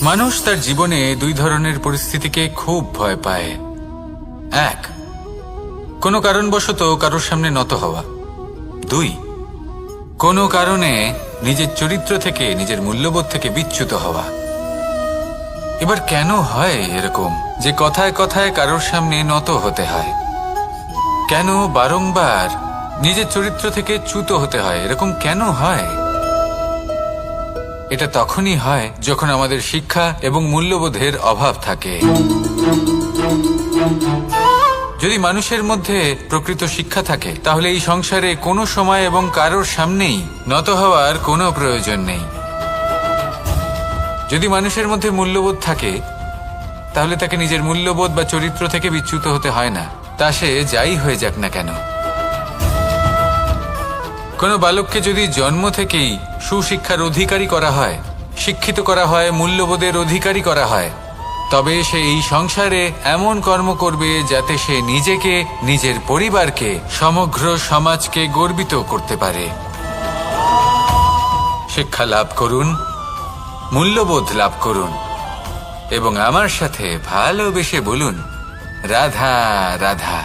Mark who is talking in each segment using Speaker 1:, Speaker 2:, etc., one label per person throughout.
Speaker 1: মানুষ তার জীবনে দুই ধরনের পরিস্থিতিকে খুব ভয় পায়। এক, কোনো কারণবশত কারোর সামনে নত হওয়া। দুই, কোনো কারণে নিজের চরিত্র থেকে, নিজের মূল্যবোধ থেকে বিচ্যুত হওয়া। এবার কেন হয় এরকম যে কথায় কথায় কারোর সামনে নত হতে হয়? কেন বারংবার নিজের চরিত্র থেকে চ্যুত হতে হয়? এরকম কেন হয়? এটা তখনই হয় যখন আমাদের শিক্ষা এবং মূল্যবোধের অভাব থাকে। যদি মানুষের মধ্যে প্রকৃত শিক্ষা থাকে তাহলে এই সংসারে কোনো সময় এবং কারোর সামনেই নত হওয়ার কোনো প্রয়োজন নেই। যদি মানুষের মধ্যে মূল্যবোধ থাকে তাহলে তাকে নিজের মূল্যবোধ বা চরিত্র থেকে বিচ্যুত হতে হয় না, তা সে যাই হয়ে যাক না কেন। কোনো বালককে যদি জন্ম থেকেই সুশিক্ষার অধিকারী করা হয়, শিক্ষিত করা হয়, মূল্যবোধের অধিকারী করা হয়, তবে সে এই সংসারে এমন কর্ম করবে যাতে সে নিজেকে, নিজের পরিবারকে, সমগ্র সমাজকে গর্বিত করতে পারে। শিক্ষা লাভ করুন, মূল্যবোধ লাভ করুন এবং আমার সাথে ভালোবেসে বলুন, রাধা রাধা।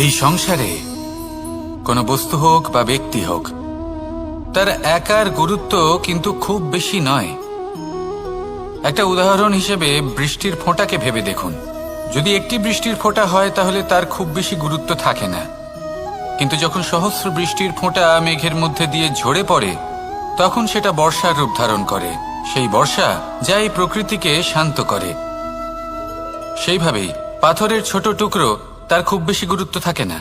Speaker 1: এই সংসারে কোনো বস্তু হোক বা ব্যক্তি হোক, তার একার গুরুত্ব কিন্তু খুব বেশি নয়। একটা উদাহরণ হিসেবে বৃষ্টির ফোঁটাকে ভেবে দেখুন। যদি একটি বৃষ্টির ফোঁটা হয় তাহলে তার খুব বেশি গুরুত্ব থাকে না, কিন্তু যখন সহস্র বৃষ্টির ফোঁটা মেঘের মধ্যে দিয়ে ঝরে পড়ে তখন সেটা বর্ষার রূপ ধারণ করে। সেই বর্ষা যা এই প্রকৃতিকে শান্ত করে। সেইভাবেই পাথরের ছোট টুকরো, তার খুব বেশি গুরুত্ব থাকে না,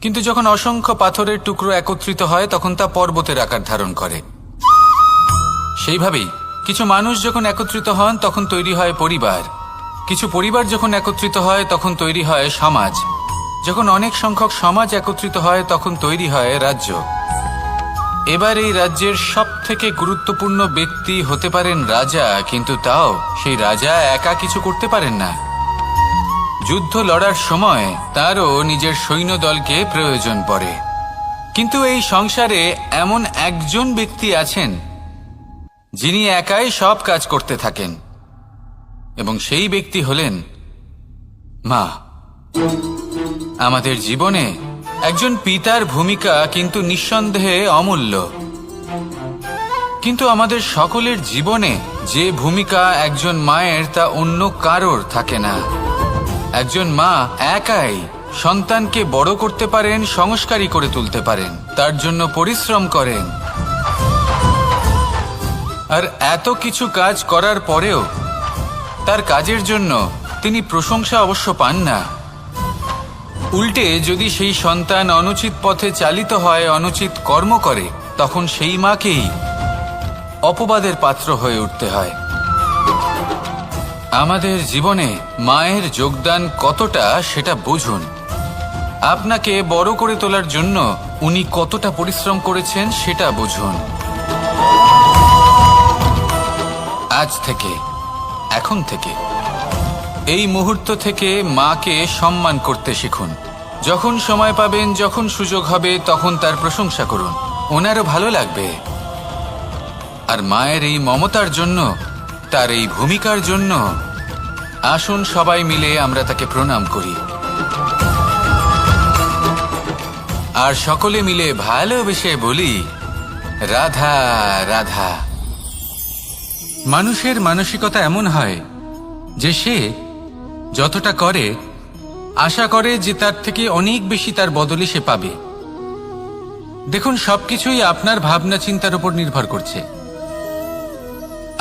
Speaker 1: কিন্তু যখন অসংখ্য পাথরের টুকরো একত্রিত হয় তখন তা পর্বতের আকার ধারণ করে। সেইভাবেই কিছু মানুষ যখন একত্রিত হন তখন তৈরি হয় পরিবার, কিছু পরিবার যখন একত্রিত হয় তখন তৈরি হয় সমাজ, যখন অনেক সংখ্যক সমাজ একত্রিত হয় তখন তৈরি হয় রাজ্য। এবার এই রাজ্যের সবথেকে গুরুত্বপূর্ণ ব্যক্তি হতে পারেন রাজা, কিন্তু তাও সেই রাজা একা কিছু করতে পারেন না। যুদ্ধ লড়ার সময় তারও নিজের সৈন্যদলকে প্রয়োজন পড়ে। কিন্তু এই সংসারে এমন একজন ব্যক্তি আছেন যিনি একাই সব কাজ করতে থাকেন, এবং সেই ব্যক্তি হলেন মা। আমাদের জীবনে একজন পিতার ভূমিকা কিন্তু নিঃসন্দেহে অমূল্য, কিন্তু আমাদের সকলের জীবনে যে ভূমিকা একজন মায়ের তা অন্য কারোর থাকে না। একজন মা একাই সন্তানকে বড় করতে পারেন, সংস্কারী করে তুলতে পারেন, তার জন্য পরিশ্রম করেন। আর এত কিছু কাজ করার পরেও তার কাজের জন্য তিনি প্রশংসা অবশ্য পান না। উল্টে যদি সেই সন্তান অনুচিত পথে চালিত হয়, অনুচিত কর্ম করে, তখন সেই মাকেই অপবাদের পাত্র হয়ে উঠতে হয়। আমাদের জীবনে মায়ের যোগদান কতটা সেটা বুঝুন। আপনাকে বড় করে তোলার জন্য উনি কতটা পরিশ্রম করেছেন সেটা বুঝুন। আজ থেকে, এখন থেকে, এই মুহূর্ত থেকে মাকে সম্মান করতে শিখুন। যখন সময় পাবেন, যখন সুযোগ হবে, তখন তার প্রশংসা করুন, ওনারও ভালো লাগবে। আর মায়ের এই মমতার জন্য, তার এই ভূমিকার জন্য আসুন সবাই মিলে আমরা তাকে প্রণাম করি, আর সকলে মিলে ভালোবেসে বলি, রাধা রাধা। মানুষের মানসিকতা এমন হয় যে সে যতটা করে আশা করে যে তার থেকে অনেক বেশি তার বদলে সে পাবে। দেখুন, সবকিছুই আপনার ভাবনা চিন্তার উপর নির্ভর করছে।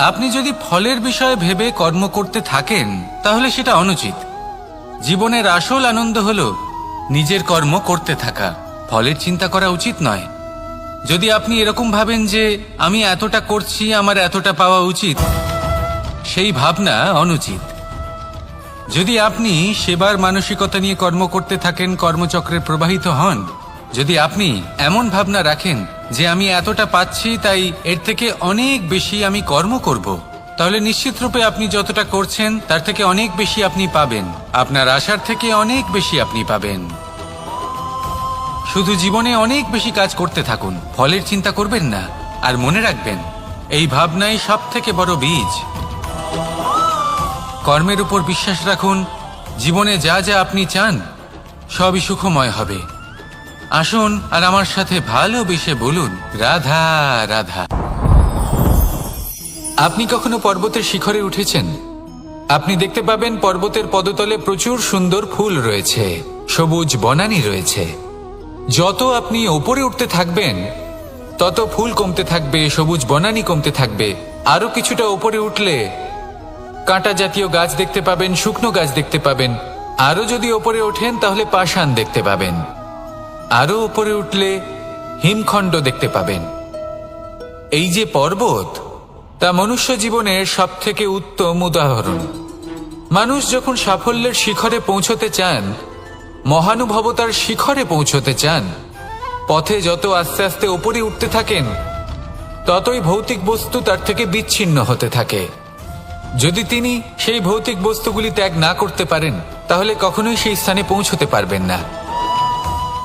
Speaker 1: আপনি যদি ফলের বিষয়ে ভেবে কর্ম করতে থাকেন তাহলে সেটা অনুচিত। জীবনের আসল আনন্দ হলো নিজের কর্ম করতে থাকা, ফলের চিন্তা করা উচিত নয়। যদি আপনি এরকম ভাবেন যে আমি এতটা করছি, আমার এতটা পাওয়া উচিত, সেই ভাবনা অনুচিত। যদি আপনি সেবার মানসিকতা নিয়ে কর্ম করতে থাকেন, কর্মচক্রে প্রবাহিত হন, যদি আপনি এমন ভাবনা রাখেন যে আমি এতটা পাচ্ছি তাই এর থেকে অনেক বেশি আমি কর্ম করব, তাহলে নিশ্চিতরূপে আপনি যতটা করছেন তার থেকে অনেক বেশি আপনি পাবেন, আপনার আশার থেকে অনেক বেশি আপনি পাবেন। শুধু জীবনে অনেক বেশি কাজ করতে থাকুন, ফলের চিন্তা করবেন না। আর মনে রাখবেন, এই ভাবনাই সব থেকে বড় বীজ। কর্মের উপর বিশ্বাস রাখুন, জীবনে যা যা আপনি চান সবই সুখময় হবে। আসুন আর আমার সাথে ভালোবেসে বলুন, রাধা রাধা। আপনি কখনো পর্বতের শিখরে উঠেছেন? আপনি দেখতে পাবেন পর্বতের পদতলে প্রচুর সুন্দর ফুল রয়েছে, সবুজ বনানী রয়েছে। যত আপনি ওপরে উঠতে থাকবেন তত ফুল কমতে থাকবে, সবুজ বনানী কমতে থাকবে। আরো কিছুটা ওপরে উঠলে কাঁটা জাতীয় গাছ দেখতে পাবেন, শুকনো গাছ দেখতে পাবেন। আরো যদি ওপরে ওঠেন তাহলে পাষাণ দেখতে পাবেন। আরো উপরে উঠলে হিমখণ্ড দেখতে পাবেন। এই যে পর্বত, তা মনুষ্য জীবনের সব থেকে উত্তম উদাহরণ। মানুষ যখন সাফল্যের শিখরে পৌঁছতে চান, মহানুভবতার শিখরে পৌঁছতে চান, পথে যত আস্তে আস্তে উপরে উঠতে থাকেন ততই ভৌতিক বস্তু তার থেকে বিচ্ছিন্ন হতে থাকে। যদি তিনি সেই ভৌতিক বস্তুগুলি ত্যাগ না করতে পারেন তাহলে কখনোই সেই স্থানে পৌঁছতে পারবেন না।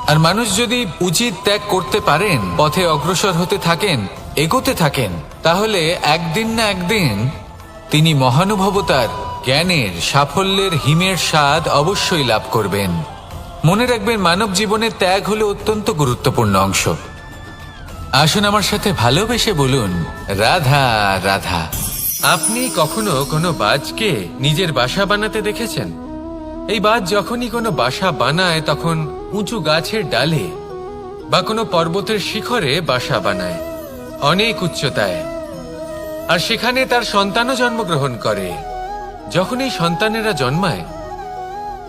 Speaker 1: আর মানুষ যদি উচিত ত্যাগ করতে পারেন, পথে অগ্রসর হতে থাকেন, এগোতে থাকেন, তাহলে একদিন না একদিন তিনি মহানুভবতার, জ্ঞানের, সাফল্যের হিমের স্বাদ অবশ্যই লাভ করবেন। মনে রাখবেন, মানব জীবনের ত্যাগ হলো অত্যন্ত গুরুত্বপূর্ণ অংশ। আসুন আমার সাথে ভালোবেসে বলুন, রাধা রাধা। আপনি কখনো কোনো বাজকে নিজের বাসা বানাতে দেখেছেন? এই বাজ যখনই কোনো বাসা বানায় তখন উঁচু গাছের ডালে বা কোনো পর্বতের শিখরে বাসা বানায়, অনেক উচ্চতায়। আর সেখানে তার সন্তানও জন্মগ্রহণ করে। যখন এই সন্তানেরা জন্মায়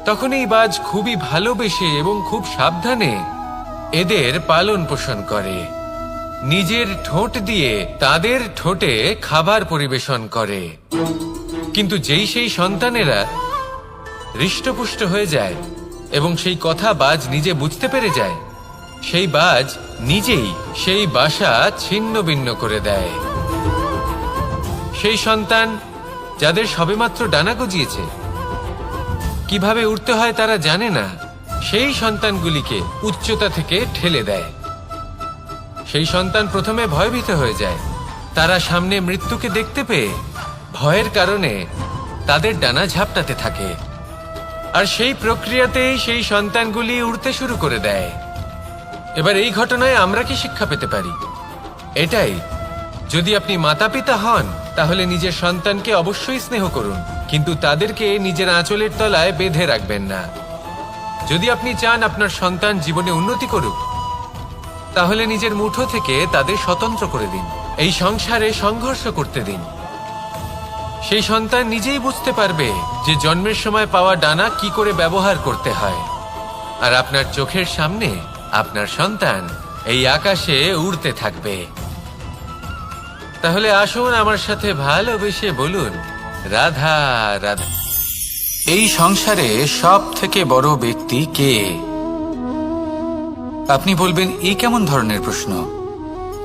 Speaker 1: তখন এই বাজ খুবই ভালোবেসে এবং খুব সাবধানে এদের পালন পোষণ করে। নিজের ঠোঁট দিয়ে তাদের ঠোঁটে খাবার পরিবেশন করে। কিন্তু যেই সেই সন্তানেরা হৃষ্টপুষ্ট হয়ে যায় এবং সেই কথা বাজ নিজে বুঝতে পেরে যায়, সেই বাজ নিজেই সেই বাসা ছিন্ন ভিন্ন করে দেয়। সেই সন্তান যাদের সবেমাত্র ডানা গজিয়েছে, কিভাবে উঠতে হয় তারা জানে না, সেই সন্তানগুলিকে উচ্চতা থেকে ঠেলে দেয়। সেই সন্তান প্রথমে ভয়ভীত হয়ে যায়। তারা সামনে মৃত্যুকে দেখতে পেয়ে ভয়ের কারণে তাদের ডানা ঝাপটাতে থাকে। আর সেই প্রক্রিয়াতেই সেই সন্তানগুলি উড়তে শুরু করে দেয়। এবার এই ঘটনায় আমরা কি শিক্ষা পেতে পারি? এটাই, যদি আপনি মাতা পিতা হন তাহলে নিজের সন্তানকে অবশ্যই স্নেহ করুন, কিন্তু তাদেরকে নিজের আঁচলের তলায় বেঁধে রাখবেন না। যদি আপনি চান আপনার সন্তান জীবনে উন্নতি করুক, তাহলে নিজের মুঠো থেকে তাদের স্বতন্ত্র করে দিন। এই সংসারে সংঘর্ষ করতে দিন। সেই সন্তান নিজেই বুঝতে পারবে যে জন্মের সময় পাওয়া ডানা কি করে ব্যবহার করতে হয়। আর আপনার চোখের সামনে আপনার সন্তান এই আকাশে উড়তে থাকবে। তাহলে আসুন আমার সাথে ভালোবেসে বলুন, রাধা রাধা। এই সংসারে সব থেকে বড় ব্যক্তি কে? আপনি বলবেন, এই কেমন ধরনের প্রশ্ন?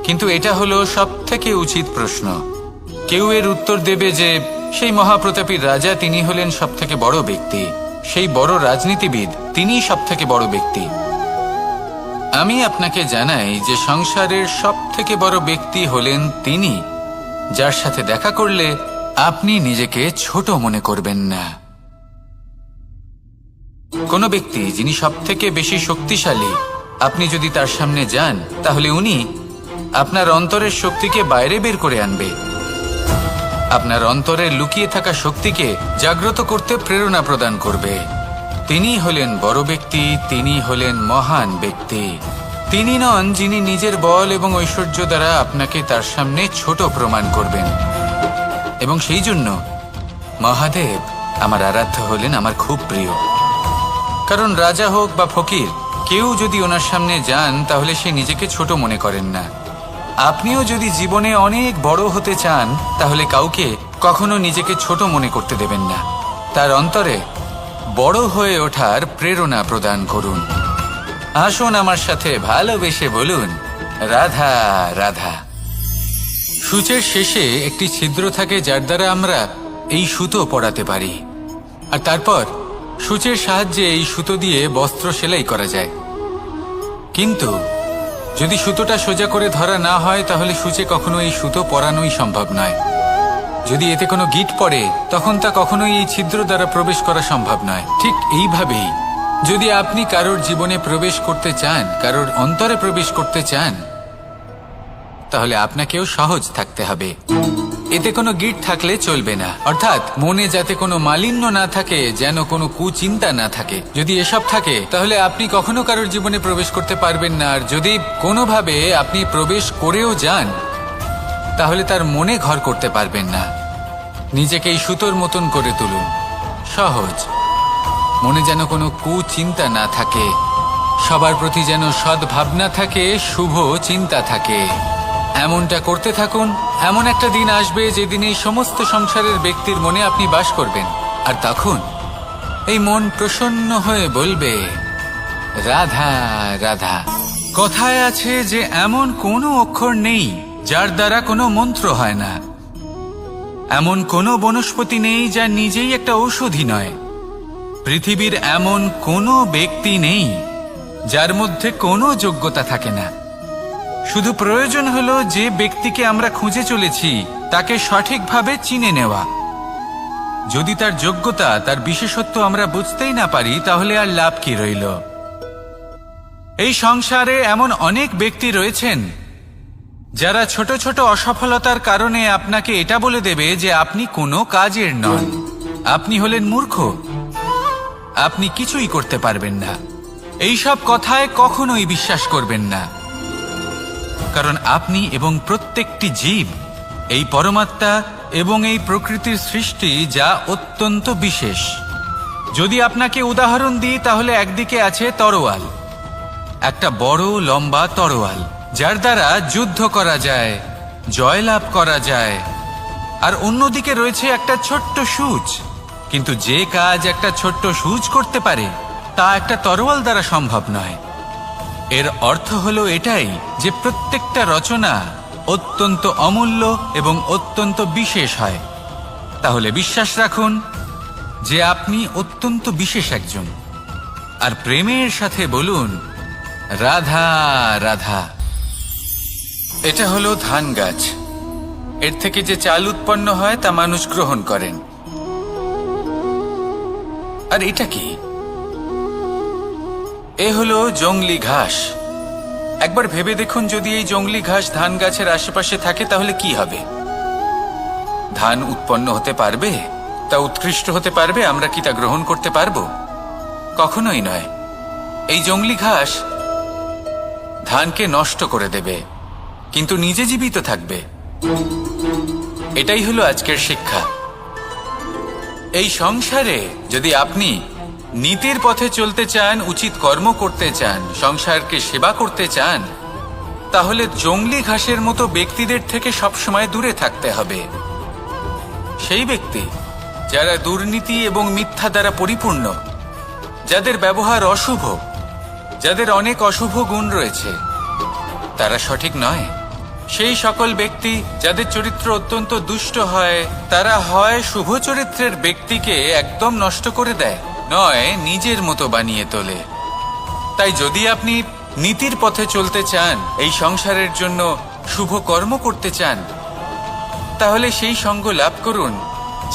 Speaker 1: কিন্তু এটা হলো সব থেকে উচিত প্রশ্ন। কেউ এর উত্তর দেবে যে সেই মহাপ্রতাপী রাজা, তিনি হলেন সব থেকে বড় ব্যক্তি, সেই বড় রাজনীতিবিদ, তিনিই সব থেকে বড় ব্যক্তি। আমি আপনাকে জানাই যে সংসারের সব থেকে বড় ব্যক্তি হলেন তিনি, যার সাথে দেখা করলে আপনি নিজেকে ছোট মনে করবেন না। কোনো ব্যক্তি যিনি সব থেকে বেশি শক্তিশালী, আপনি যদি তার সামনে যান তাহলে উনি আপনার অন্তরের শক্তিকে বাইরে বের করে আনবে। আপনার অন্তরের লুকিয়ে থাকা শক্তিকে জাগ্রত করতে প্রেরণা প্রদান করবে। তিনি হলেন বড় ব্যক্তি, তিনি হলেন মহান ব্যক্তি। তিনি নন যিনি নিজের বল এবং ঐশ্বর্য দ্বারা আপনাকে তার সামনে ছোট প্রমাণ করবেন। এবং সেই জন্য মহাদেব আমার আরাধ্য হলেন আমার খুব প্রিয়। কারণ রাজা হোক বা ফকির, কেউ যদি ওনার সামনে যান তাহলে সে নিজেকে ছোট মনে করেন না। আপনিও যদি জীবনে অনেক বড় হতে চান তাহলে কাউকে কখনো নিজেকে ছোট মনে করতে দেবেন না। তার অন্তরে বড় হয়ে ওঠার প্রেরণা প্রদান করুন। আসুন আমার সাথে ভালোবেসে বলুন, রাধা রাধা। সূচের শেষে একটি ছিদ্র থাকে যার দ্বারা আমরা এই সুতো পরাতে পারি। আর তারপর সূচের সাহায্যে এই সুতো দিয়ে বস্ত্র সেলাই করা যায়। কিন্তু যদি সুতোটা সোজা করে ধরা না হয় তাহলে সূচে কখনো এই সুতো পরানোই সম্ভব নয়। যদি এতে কোনো গিঁট পড়ে তখন তা কখনোই এই ছিদ্র দ্বারা প্রবেশ করা সম্ভব নয়। ঠিক এইভাবেই যদি আপনি কারোর জীবনে প্রবেশ করতে চান, কারোর অন্তরে প্রবেশ করতে চান, তাহলে আপনাকেও সহজ থাকতে হবে। এতে কোনো গিঁট থাকলে চলবে না, অর্থাৎ মনে যাতে কোনো মালিন্য না থাকে, যেন কোনো কুচিন্তা না থাকে। যদি এসব থাকে তাহলে আপনি কখনো কারোর জীবনে প্রবেশ করতে পারবেন না। আর যদি কোনোভাবে আপনি প্রবেশ করেও যান তাহলে তার মনে ঘর করতে পারবেন না। নিজেকে এই সুতোর মতন করে তুলুন, সহজ। মনে যেন কোনো কুচিন্তা না থাকে, সবার প্রতি যেন সদ্ভাবনা থাকে, শুভ চিন্তা থাকে। এমনটা করতে থাকুন। এমন একটা দিন আসবে যেদিন এই সমস্ত সংসারের ব্যক্তির মনে আপনি বাস করবেন। আর তখন এই মন প্রসন্ন হয়ে বলবে, রাধা রাধা। কথায় আছে যে এমন কোনো অক্ষর নেই যার দ্বারা কোনো মন্ত্র হয় না। এমন কোনো বনস্পতি নেই যা নিজেই একটা ঔষধি নয়। পৃথিবীর এমন কোনো ব্যক্তি নেই যার মধ্যে কোনো যোগ্যতা থাকে না। শুধু প্রয়োজন হলো যে ব্যক্তিকে আমরা খুঁজে চলেছি তাকে সঠিকভাবে চিনে নেওয়া। যদি তার যোগ্যতা, তার বিশেষত্ব আমরা বুঝতেই না পারি তাহলে আর লাভ কি রইল? এই সংসারে এমন অনেক ব্যক্তি রয়েছেন যারা ছোট ছোট অসফলতার কারণে আপনাকে এটা বলে দেবে যে আপনি কোনো কাজের নন, আপনি হলেন মূর্খ, আপনি কিছুই করতে পারবেন না। এইসব কথায় কখনোই বিশ্বাস করবেন না, কারণ আপনি এবং প্রত্যেকটি জীব এই পরমাত্মা এবং এই প্রকৃতির সৃষ্টি, যা অত্যন্ত বিশেষ। যদি আপনাকে উদাহরণ দিই তাহলে একদিকে আছে তরোয়াল, একটা বড় লম্বা তরোয়াল যার দ্বারা যুদ্ধ করা যায়, জয়লাভ করা যায়। আর অন্যদিকে রয়েছে একটা ছোট্ট সূচ, কিন্তু যে কাজ একটা ছোট্ট সূচ করতে পারে তা একটা তরোয়াল দ্বারা সম্ভব নয়। এর অর্থ হলো এটাই যে প্রত্যেকটা রচনা অত্যন্ত অমূল্য এবং অত্যন্ত বিশেষ হয়। তাহলে বিশ্বাস রাখুন যে আপনি অত্যন্ত বিশেষ একজন, আর প্রেমের সাথে বলুন, রাধা রাধা। এটা হলো ধান গাছ। এর থেকে যে চাল উৎপন্ন হয় তা মানুষ গ্রহণ করেন। আর এটা কি? এ হলো জংলি ঘাস। একবার ভেবে দেখুন, যদি এই জংলি ঘাস ধান গাছের আশেপাশে থাকে তাহলে কি হবে? ধান উৎপন্ন হতে পারবে? তা উৎকৃষ্ট হতে পারবে? আমরা কি তা গ্রহণ করতে পারবো? কখনোই নয়। এই জংলি ঘাস ধানকে নষ্ট করে দেবে, কিন্তু নিজে জীবিত থাকবে। এটাই হলো আজকের শিক্ষা। এই সংসারে যদি আপনি নীতির পথে চলতে চান, উচিত কর্ম করতে চান, সংসারকে সেবা করতে চান, তাহলে জংলি ঘাসের মতো ব্যক্তিদের থেকে সবসময় দূরে থাকতে হবে। সেই ব্যক্তি যারা দুর্নীতি এবং মিথ্যা দ্বারা পরিপূর্ণ, যাদের ব্যবহার অশুভ, যাদের অনেক অশুভ গুণ রয়েছে, তারা সঠিক নয়। সেই সকল ব্যক্তি যাদের চরিত্র অত্যন্ত দুষ্ট হয়, তারা হয় শুভ চরিত্রের ব্যক্তিকে একদম নষ্ট করে দেয়, নয় নিজের মতো বানিয়ে তোলে। তাই যদি আপনি নীতির পথে চলতে চান, এই সংসারের জন্য শুভ কর্ম করতে চান, তাহলে সেই সঙ্গ লাভ করুন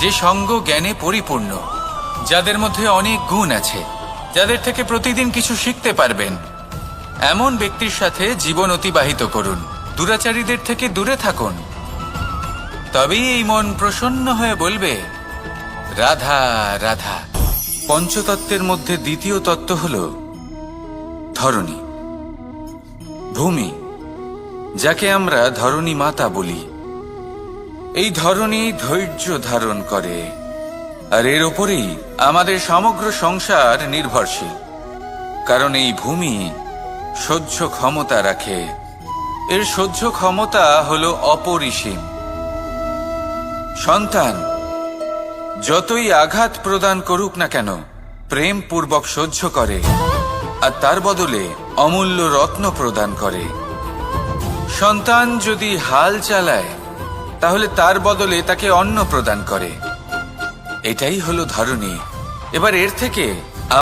Speaker 1: যে সঙ্গ জ্ঞানে পরিপূর্ণ, যাদের মধ্যে অনেক গুণ আছে, যাদের থেকে প্রতিদিন কিছু শিখতে পারবেন। এমন ব্যক্তির সাথে জীবন অতিবাহিত করুন, দুরাচারীদের থেকে দূরে থাকুন। তবেই এই মন প্রসন্ন হয়ে বলবে, রাধা রাধা। পঞ্চতত্ত্বের মধ্যে দ্বিতীয় তত্ত্ব হল ধরণী, ভূমি, যাকে আমরা ধরণী মাতা বলি। এই ধরণী ধৈর্য ধারণ করে, আর এর ওপরেই আমাদের সমগ্র সংসার নির্ভরশীল। কারণ এই ভূমি সহ্য ক্ষমতা রাখে, এর সহ্য ক্ষমতা হলো অপরিসীম। সন্তান যতই আঘাত প্রদান করুক না কেন, প্রেম পূর্বক সহ্য করে, আর তার বদলে অমূল্য রত্ন প্রদান করে। সন্তান যদি হাল চালায় তাহলে তার বদলে তাকে অন্ন প্রদান করে। এটাই হলো ধরণী। এবার এর থেকে